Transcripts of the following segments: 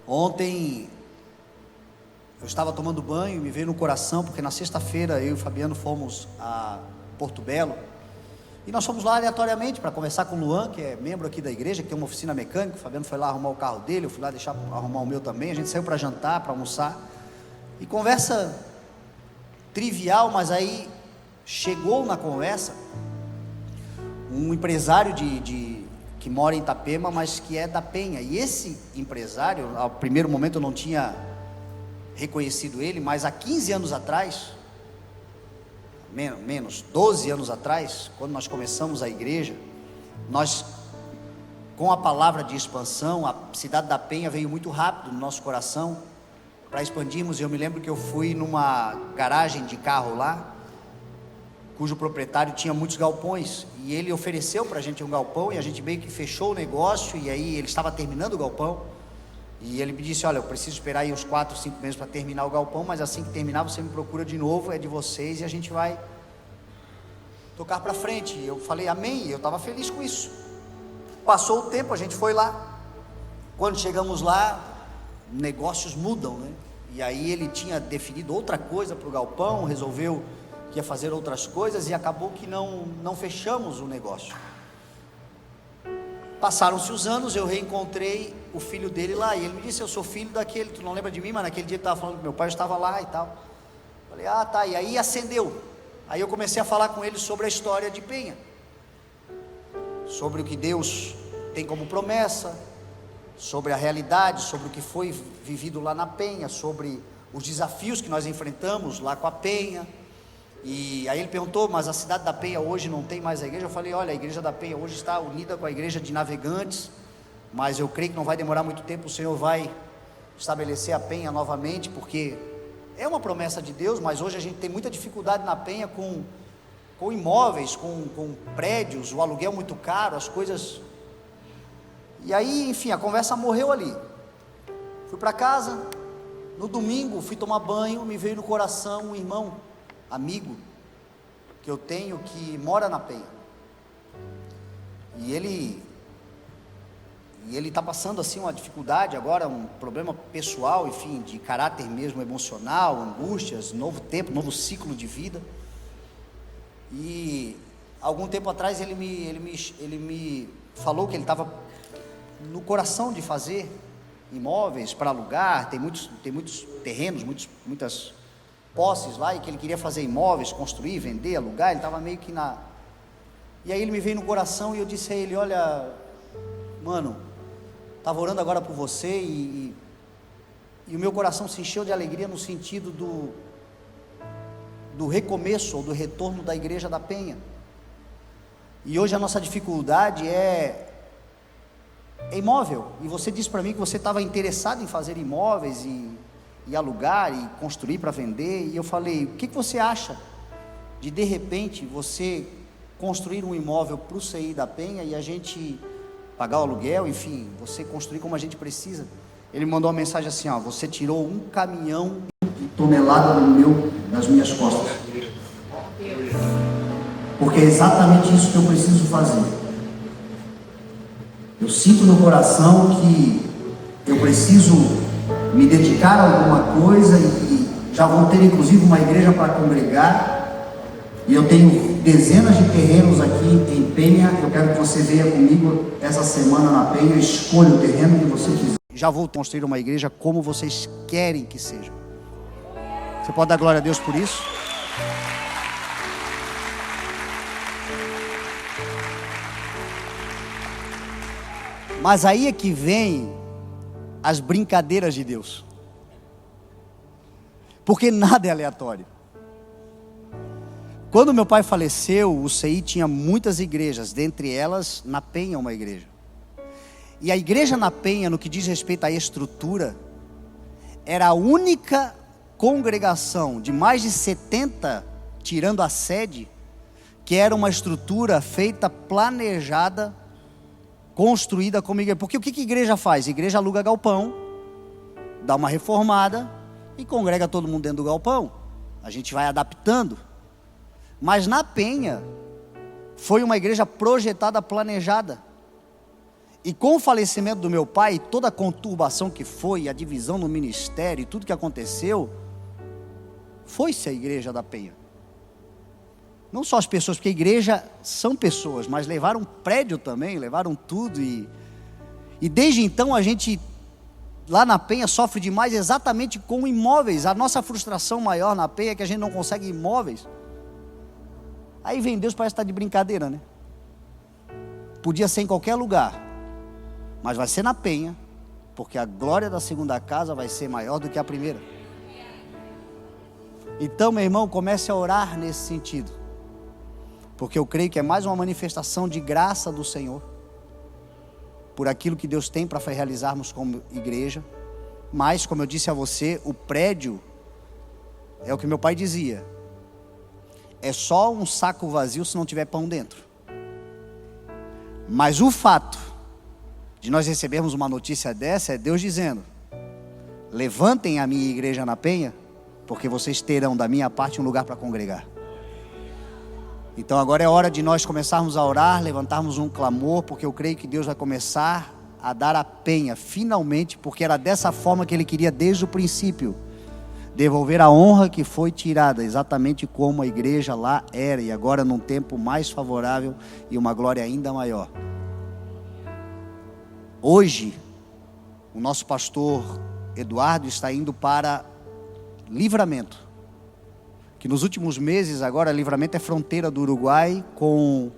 Ontem eu estava tomando banho e me veio no coração, porque na sexta-feira eu e o Fabiano fomos a Porto Belo, e nós fomos lá aleatoriamente para conversar com o Luan, que é membro aqui da igreja, que tem uma oficina mecânica. O Fabiano foi lá arrumar o carro dele, eu fui lá deixar arrumar o meu também. A gente saiu para jantar, para almoçar, e conversa trivial, mas aí chegou na conversa um empresário que mora em Itapema, mas que é da Penha. E esse empresário, ao primeiro momento eu não tinha reconhecido ele, mas há 15 anos atrás, menos 12 anos atrás, quando nós começamos a igreja, nós, com a palavra de expansão, a cidade da Penha veio muito rápido no nosso coração para expandirmos. Eu me lembro que eu fui numa garagem de carro lá, cujo proprietário tinha muitos galpões, e ele ofereceu para a gente um galpão, e a gente meio que fechou o negócio. E aí ele estava terminando o galpão, e ele me disse: olha, eu preciso esperar aí uns 4, 5 meses para terminar o galpão, mas assim que terminar você me procura de novo, é de vocês, e a gente vai tocar para frente. E eu falei amém, e eu estava feliz com isso. Passou o tempo, a gente foi lá. Quando chegamos lá, negócios mudam, né? E aí ele tinha definido outra coisa para o galpão, resolveu que ia fazer outras coisas, e acabou que não fechamos o negócio. Passaram-se os anos, eu reencontrei o filho dele lá, e ele me disse: eu sou filho daquele, tu não lembra de mim, mas naquele dia ele estava falando que meu pai estava lá e tal. Falei: ah, tá. E aí acendeu. Aí eu comecei a falar com ele sobre a história de Penha, sobre o que Deus tem como promessa, sobre a realidade, sobre o que foi vivido lá na Penha, sobre os desafios que nós enfrentamos lá com a Penha. E aí ele perguntou: mas a cidade da Penha hoje não tem mais a igreja? Eu falei: olha, a igreja da Penha hoje está unida com a igreja de Navegantes, mas eu creio que não vai demorar muito tempo, o Senhor vai estabelecer a Penha novamente, porque é uma promessa de Deus. Mas hoje a gente tem muita dificuldade na Penha com imóveis, com prédios, o aluguel muito caro, as coisas. E aí, enfim, a conversa morreu ali. Fui para casa, no domingo fui tomar banho, me veio no coração um irmão, amigo que eu tenho, que mora na Penha, e ele está passando assim uma dificuldade agora, um problema pessoal, enfim, de caráter mesmo, emocional, angústias, novo tempo, novo ciclo de vida. E algum tempo atrás ele me falou que ele estava no coração de fazer imóveis para alugar. Tem muitos terrenos, muitas posses lá, e que ele queria fazer imóveis, construir, vender, alugar. Ele estava meio que na... E aí ele me veio no coração, e eu disse a ele: olha, mano, estava orando agora por você, e o meu coração se encheu de alegria no sentido do recomeço, ou do retorno da igreja da Penha. E hoje a nossa dificuldade é imóvel, e você disse para mim que você estava interessado em fazer imóveis, e alugar, e construir para vender. E eu falei: o que você acha de repente você construir um imóvel para o CI da Penha, e a gente pagar o aluguel, enfim, você construir como a gente precisa? Ele mandou uma mensagem assim: ó, você tirou um caminhão de tonelada das minhas costas, porque é exatamente isso que eu preciso fazer. Eu sinto no coração que eu preciso me dedicar a alguma coisa, e já vou ter inclusive uma igreja para congregar, e eu tenho dezenas de terrenos aqui em Penha. Eu quero que você venha comigo essa semana na Penha, escolha o terreno que você quiser. Já vou construir uma igreja como vocês querem que seja. Você pode dar glória a Deus por isso? Mas aí é que vem as brincadeiras de Deus, porque nada é aleatório. Quando meu pai faleceu, o CI tinha muitas igrejas, dentre elas na Penha uma igreja. E a igreja na Penha, no que diz respeito à estrutura, era a única congregação de mais de 70, tirando a sede, que era uma estrutura feita, planejada, construída como igreja. Porque o que a igreja faz? A igreja aluga galpão, dá uma reformada e congrega todo mundo dentro do galpão. A gente vai adaptando. Mas na Penha foi uma igreja projetada, planejada. E com o falecimento do meu pai, toda a conturbação que foi, a divisão no ministério, tudo que aconteceu, foi-se a igreja da Penha. Não só as pessoas, porque a igreja são pessoas, mas levaram prédio também, levaram tudo. E desde então a gente, lá na Penha, sofre demais exatamente com imóveis. A nossa frustração maior na Penha é que a gente não consegue imóveis. Aí vem Deus, parece estar de brincadeira, né? Podia ser em qualquer lugar, mas vai ser na Penha, porque a glória da segunda casa vai ser maior do que a primeira. Então, meu irmão, comece a orar nesse sentido, porque eu creio que é mais uma manifestação de graça do Senhor, por aquilo que Deus tem para realizarmos como igreja. Mas, como eu disse a você, o prédio, é o que meu pai dizia, é só um saco vazio se não tiver pão dentro. Mas o fato de nós recebermos uma notícia dessa é Deus dizendo: levantem a minha igreja na Penha, porque vocês terão da minha parte um lugar para congregar. Então agora é hora de nós começarmos a orar, levantarmos um clamor, porque eu creio que Deus vai começar a dar a Penha finalmente, porque era dessa forma que Ele queria desde o princípio, devolver a honra que foi tirada, exatamente como a igreja lá era, e agora num tempo mais favorável e uma glória ainda maior. Hoje, o nosso pastor Eduardo está indo para Livramento, que nos últimos meses agora Livramento é fronteira do Uruguai com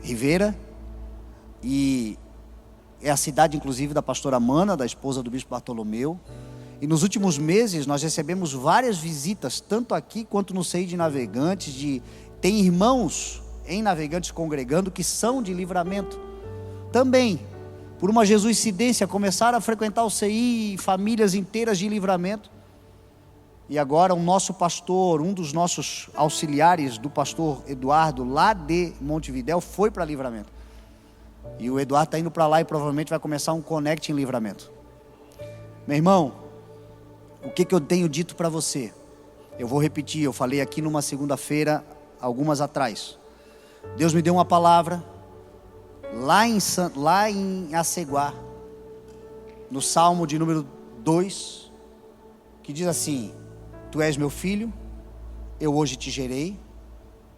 Rivera, e é a cidade inclusive da pastora Mana, da esposa do bispo Bartolomeu. E nos últimos meses nós recebemos várias visitas, tanto aqui quanto no CI de Navegantes. Tem irmãos em Navegantes congregando que são de Livramento. Também, por uma jesuicidência, começaram a frequentar o CI, famílias inteiras de Livramento. E agora o nosso pastor, um dos nossos auxiliares do pastor Eduardo, lá de Montevidéu, foi para Livramento. E o Eduardo está indo para lá e provavelmente vai começar um Connect em Livramento. Meu irmão, o que eu tenho dito para você? Eu vou repetir, eu falei aqui numa segunda-feira, algumas atrás. Deus me deu uma palavra, lá em Aceguá, no Salmo de número 2, que diz assim: Tu és meu filho, eu hoje te gerei,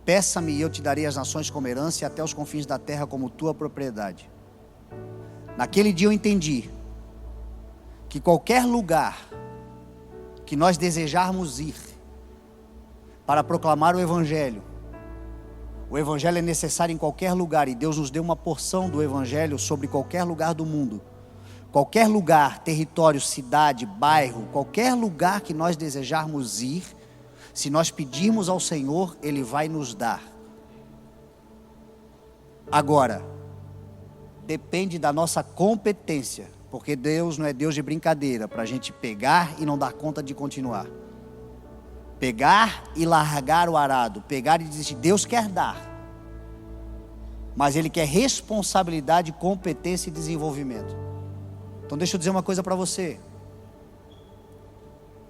peça-me e eu te darei as nações como herança e até os confins da terra como tua propriedade. Naquele dia eu entendi que qualquer lugar que nós desejarmos ir para proclamar o Evangelho é necessário em qualquer lugar, e Deus nos deu uma porção do Evangelho sobre qualquer lugar do mundo. Qualquer lugar, território, cidade, bairro, qualquer lugar que nós desejarmos ir, se nós pedirmos ao Senhor, Ele vai nos dar. Agora, depende da nossa competência, porque Deus não é Deus de brincadeira, para a gente pegar e não dar conta de continuar. Pegar e largar o arado, pegar e desistir. Deus quer dar, mas Ele quer responsabilidade, competência e desenvolvimento. Então deixa eu dizer uma coisa para você.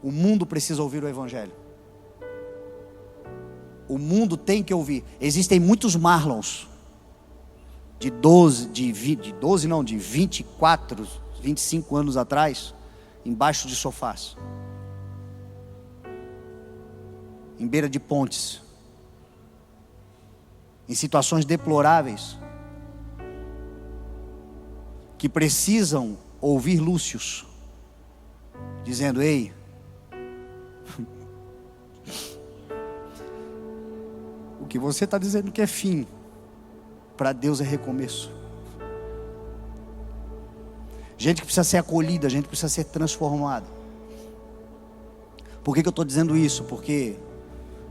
O mundo precisa ouvir o Evangelho. O mundo tem que ouvir. Existem muitos Marlons de 24, 25 anos atrás, embaixo de sofás, em beira de pontes, em situações deploráveis, que precisam ouvir Lúcius dizendo: ei, o que você está dizendo que é fim, para Deus é recomeço. Gente que precisa ser acolhida, gente que precisa ser transformada. Por que eu estou dizendo isso? Porque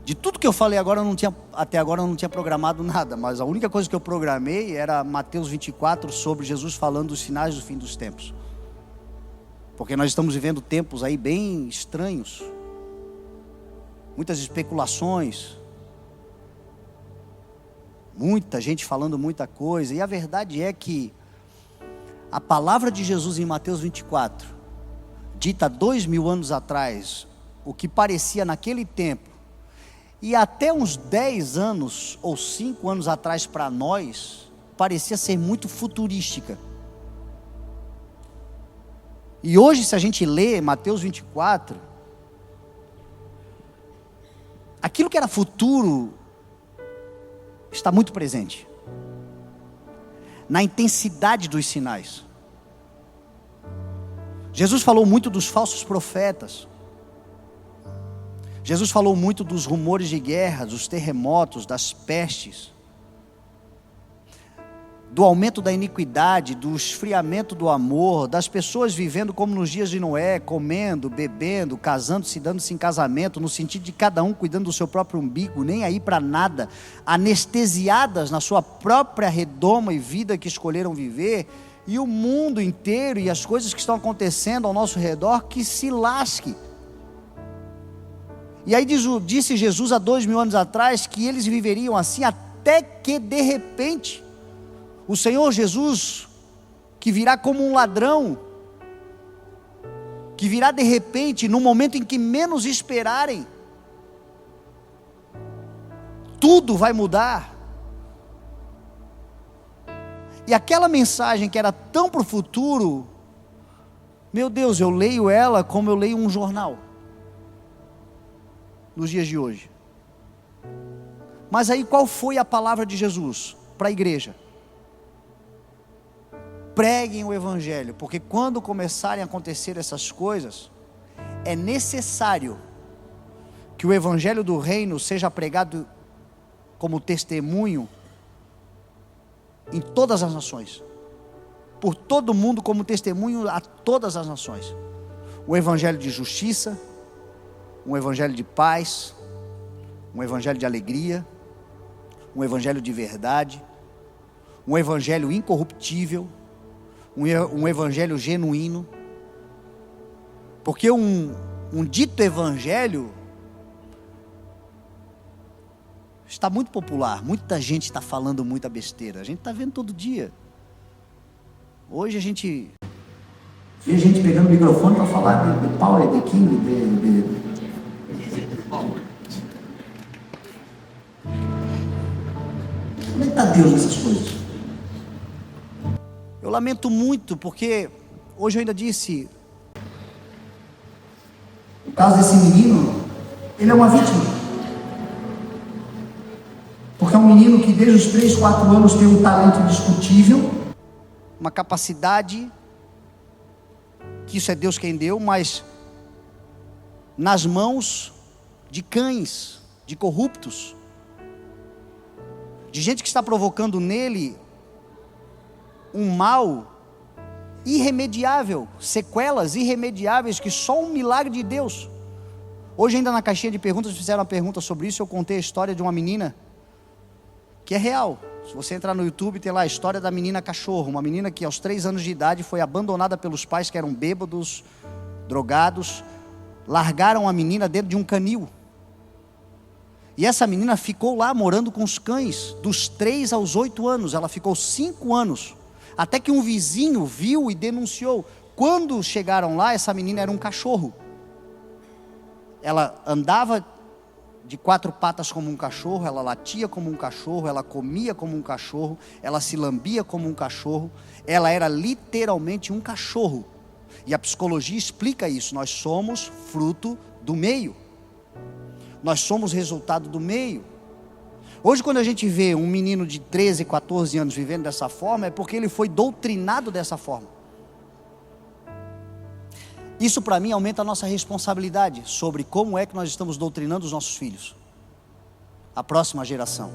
de tudo que eu falei agora, até agora eu não tinha programado nada, mas a única coisa que eu programei era Mateus 24, sobre Jesus falando dos sinais do fim dos tempos. Porque nós estamos vivendo tempos aí bem estranhos, muitas especulações, muita gente falando muita coisa, e a verdade é que a palavra de Jesus em Mateus 24, dita 2000 anos atrás, o que parecia naquele tempo, e até uns 10 anos ou 5 anos atrás para nós, parecia ser muito futurística. E hoje, se a gente lê Mateus 24, aquilo que era futuro está muito presente, na intensidade dos sinais. Jesus falou muito dos falsos profetas. Jesus falou muito dos rumores de guerra, dos terremotos, das pestes, do aumento da iniquidade, do esfriamento do amor, das pessoas vivendo como nos dias de Noé, comendo, bebendo, casando-se, dando-se em casamento, no sentido de cada um cuidando do seu próprio umbigo, nem aí para nada, anestesiadas na sua própria redoma e vida que escolheram viver, e o mundo inteiro e as coisas que estão acontecendo ao nosso redor, que se lasque. E aí disse Jesus há 2000 anos atrás, que eles viveriam assim, até que de repente, o Senhor Jesus, que virá como um ladrão, que virá de repente, no momento em que menos esperarem, tudo vai mudar. E aquela mensagem que era tão para o futuro, meu Deus, eu leio ela como eu leio um jornal, nos dias de hoje. Mas aí qual foi a palavra de Jesus para a igreja? Preguem o Evangelho, porque quando começarem a acontecer essas coisas, é necessário que o Evangelho do Reino seja pregado como testemunho em todas as nações, por todo mundo, como testemunho a todas as nações. O Evangelho de justiça, um Evangelho de paz, um Evangelho de alegria, um Evangelho de verdade, um Evangelho incorruptível, um Evangelho genuíno. Porque um dito Evangelho está muito popular, muita gente está falando muita besteira, a gente está vendo todo dia. Hoje a gente vê gente pegando o microfone para falar de Power, de King, Onde está Deus nessas coisas? Eu lamento muito, porque hoje eu ainda disse, o caso desse menino, ele é uma vítima, porque é um menino que desde os 3, 4 anos tem um talento indiscutível, uma capacidade, que isso é Deus quem deu, mas nas mãos de cães, de corruptos, de gente que está provocando nele um mal irremediável, sequelas irremediáveis que só um milagre de Deus. Hoje ainda na caixinha de perguntas fizeram uma pergunta sobre isso, eu contei a história de uma menina, que é real. Se você entrar no YouTube, tem lá a história da menina cachorro, uma menina que aos 3 anos de idade foi abandonada pelos pais que eram bêbados, drogados, largaram a menina dentro de um canil, e essa menina ficou lá morando com os cães, dos 3 aos 8 anos, ela ficou 5 anos, até que um vizinho viu e denunciou. Quando chegaram lá, essa menina era um cachorro, ela andava de 4 patas como um cachorro, ela latia como um cachorro, ela comia como um cachorro, ela se lambia como um cachorro, ela era literalmente um cachorro. E a psicologia explica isso, nós somos fruto do meio, nós somos resultado do meio. Hoje quando a gente vê um menino de 13, 14 anos vivendo dessa forma, é porque ele foi doutrinado dessa forma. Isso para mim aumenta a nossa responsabilidade sobre como é que nós estamos doutrinando os nossos filhos, a próxima geração,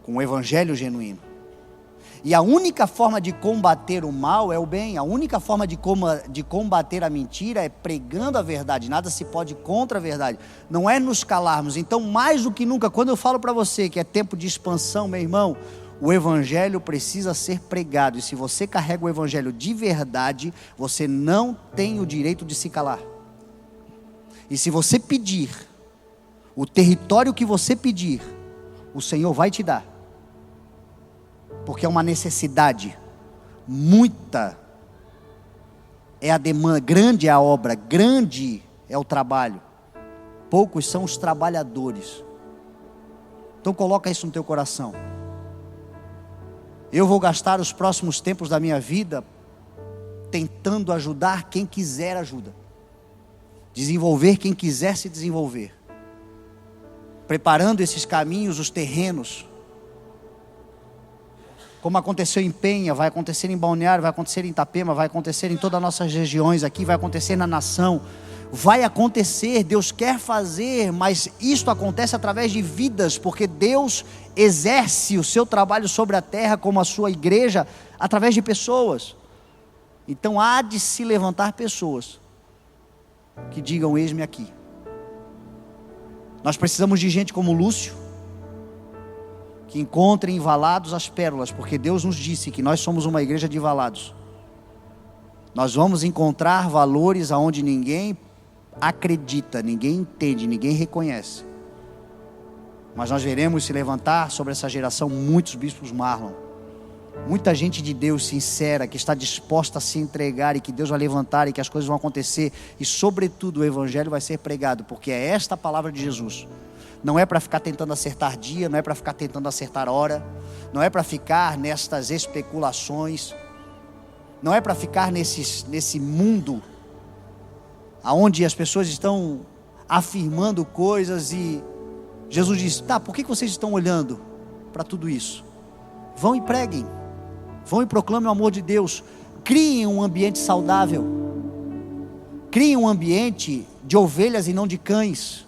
com o Evangelho genuíno. E a única forma de combater o mal é o bem, a única forma de combater a mentira é pregando a verdade, nada se pode contra a verdade, não é nos calarmos. Então mais do que nunca, quando eu falo para você que é tempo de expansão, meu irmão, o Evangelho precisa ser pregado, e se você carrega o Evangelho de verdade, você não tem o direito de se calar. E se você pedir, o território que você pedir, o Senhor vai te dar, porque é uma necessidade, muita é a demanda, grande é a obra, grande é o trabalho, poucos são os trabalhadores. Então coloca isso no teu coração. Eu vou gastar os próximos tempos da minha vida tentando ajudar quem quiser ajuda, desenvolver quem quiser se desenvolver, preparando esses caminhos, os terrenos, como aconteceu em Penha, vai acontecer em Balneário, vai acontecer em Itapema, vai acontecer em todas as nossas regiões aqui, vai acontecer na nação, vai acontecer, Deus quer fazer, mas isto acontece através de vidas, porque Deus exerce o seu trabalho sobre a terra, como a sua igreja, através de pessoas. Então há de se levantar pessoas que digam: eis-me aqui. Nós precisamos de gente como Lúcio, que encontrem em Valados as pérolas, porque Deus nos disse que nós somos uma igreja de Valados. Nós vamos encontrar valores aonde ninguém acredita, ninguém entende, ninguém reconhece. Mas nós veremos se levantar sobre essa geração muitos bispos Marlon, muita gente de Deus sincera, que está disposta a se entregar, e que Deus vai levantar, e que as coisas vão acontecer, e sobretudo o evangelho vai ser pregado, porque é esta a palavra de Jesus. Não é para ficar tentando acertar dia, não é para ficar tentando acertar hora, não é para ficar nestas especulações, não é para ficar nesse mundo aonde as pessoas estão afirmando coisas, e Jesus diz: tá, por que vocês estão olhando para tudo isso? Vão e preguem, vão e proclamem o amor de Deus, criem um ambiente saudável, criem um ambiente de ovelhas e não de cães,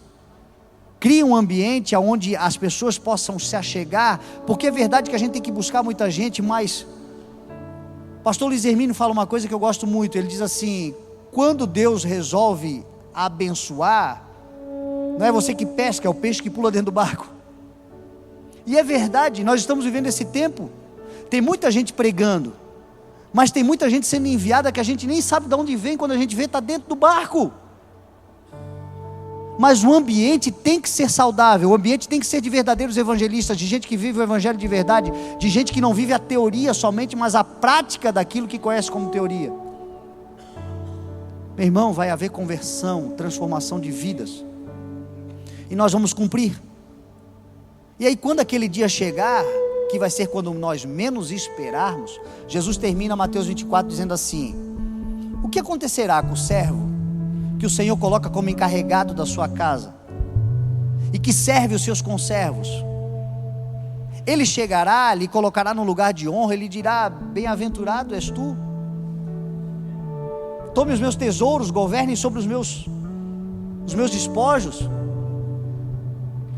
criem um ambiente onde as pessoas possam se achegar, porque é verdade que a gente tem que buscar muita gente, mas pastor Luiz Hermínio fala uma coisa que eu gosto muito. Ele diz assim: quando Deus resolve abençoar, não é você que pesca, é o peixe que pula dentro do barco. E é verdade, nós estamos vivendo esse tempo, tem muita gente pregando, mas tem muita gente sendo enviada que a gente nem sabe de onde vem, quando a gente vê está dentro do barco. Mas o ambiente tem que ser saudável, o ambiente tem que ser de verdadeiros evangelistas, de gente que vive o evangelho de verdade, de gente que não vive a teoria somente, mas a prática daquilo que conhece como teoria. Meu irmão, vai haver conversão, transformação de vidas, e nós vamos cumprir. E aí, quando aquele dia chegar, que vai ser quando nós menos esperarmos, Jesus termina Mateus 24 dizendo assim: o que acontecerá com o servo que o Senhor coloca como encarregado da sua casa e que serve os seus conservos? Ele chegará, lhe colocará no lugar de honra, ele dirá: bem-aventurado és tu, tome os meus tesouros, governe sobre os meus despojos.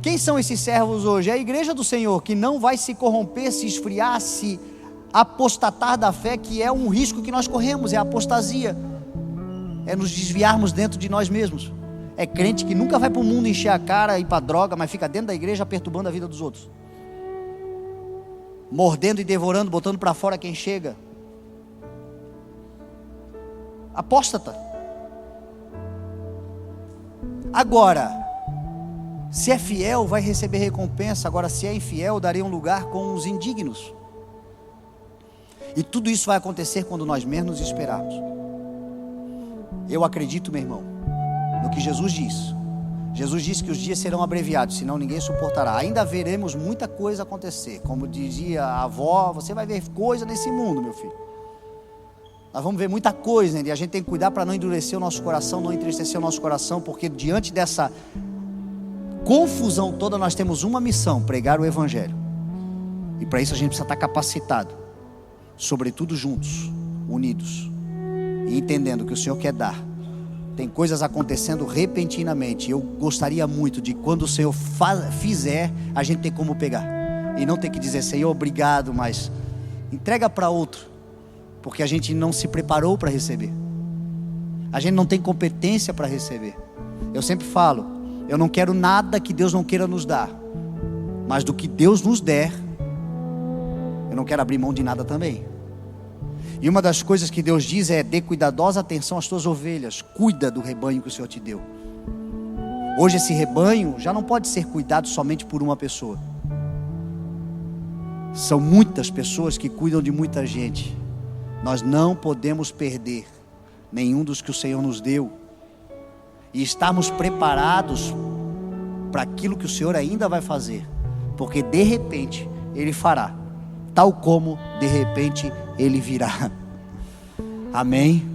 Quem são esses servos hoje? É a igreja do Senhor, que não vai se corromper, se esfriar, se apostatar da fé, que é um risco que nós corremos, é a apostasia, é nos desviarmos dentro de nós mesmos. É crente que nunca vai para o mundo encher a cara e ir para a droga, mas fica dentro da igreja perturbando a vida dos outros, mordendo e devorando, botando para fora quem chega. Apóstata. Agora, se é fiel, vai receber recompensa. Agora, se é infiel, darei um lugar com os indignos. E tudo isso vai acontecer quando nós menos esperarmos. Eu acredito, meu irmão, no que Jesus diz. Jesus disse que os dias serão abreviados, senão ninguém suportará. Ainda veremos muita coisa acontecer. Como dizia a avó, você vai ver coisa nesse mundo, meu filho. Nós vamos ver muita coisa, e a gente tem que cuidar para não endurecer o nosso coração, não entristecer o nosso coração, porque diante dessa confusão toda, nós temos uma missão: pregar o evangelho. E para isso a gente precisa estar capacitado, sobretudo juntos, unidos, e entendendo que o Senhor quer dar. Tem coisas acontecendo repentinamente. Eu gostaria muito de, quando o Senhor fizer, a gente ter como pegar, e não ter que dizer: Senhor, obrigado, mas entrega para outro, porque a gente não se preparou para receber, a gente não tem competência para receber. Eu sempre falo: eu não quero nada que Deus não queira nos dar, mas do que Deus nos der, eu não quero abrir mão de nada também. E uma das coisas que Deus diz é: dê cuidadosa atenção às tuas ovelhas, cuida do rebanho que o Senhor te deu. Hoje esse rebanho já não pode ser cuidado somente por uma pessoa, são muitas pessoas que cuidam de muita gente. Nós não podemos perder nenhum dos que o Senhor nos deu, e estarmos preparados para aquilo que o Senhor ainda vai fazer, porque de repente Ele fará tal como de repente Ele virá. Amém?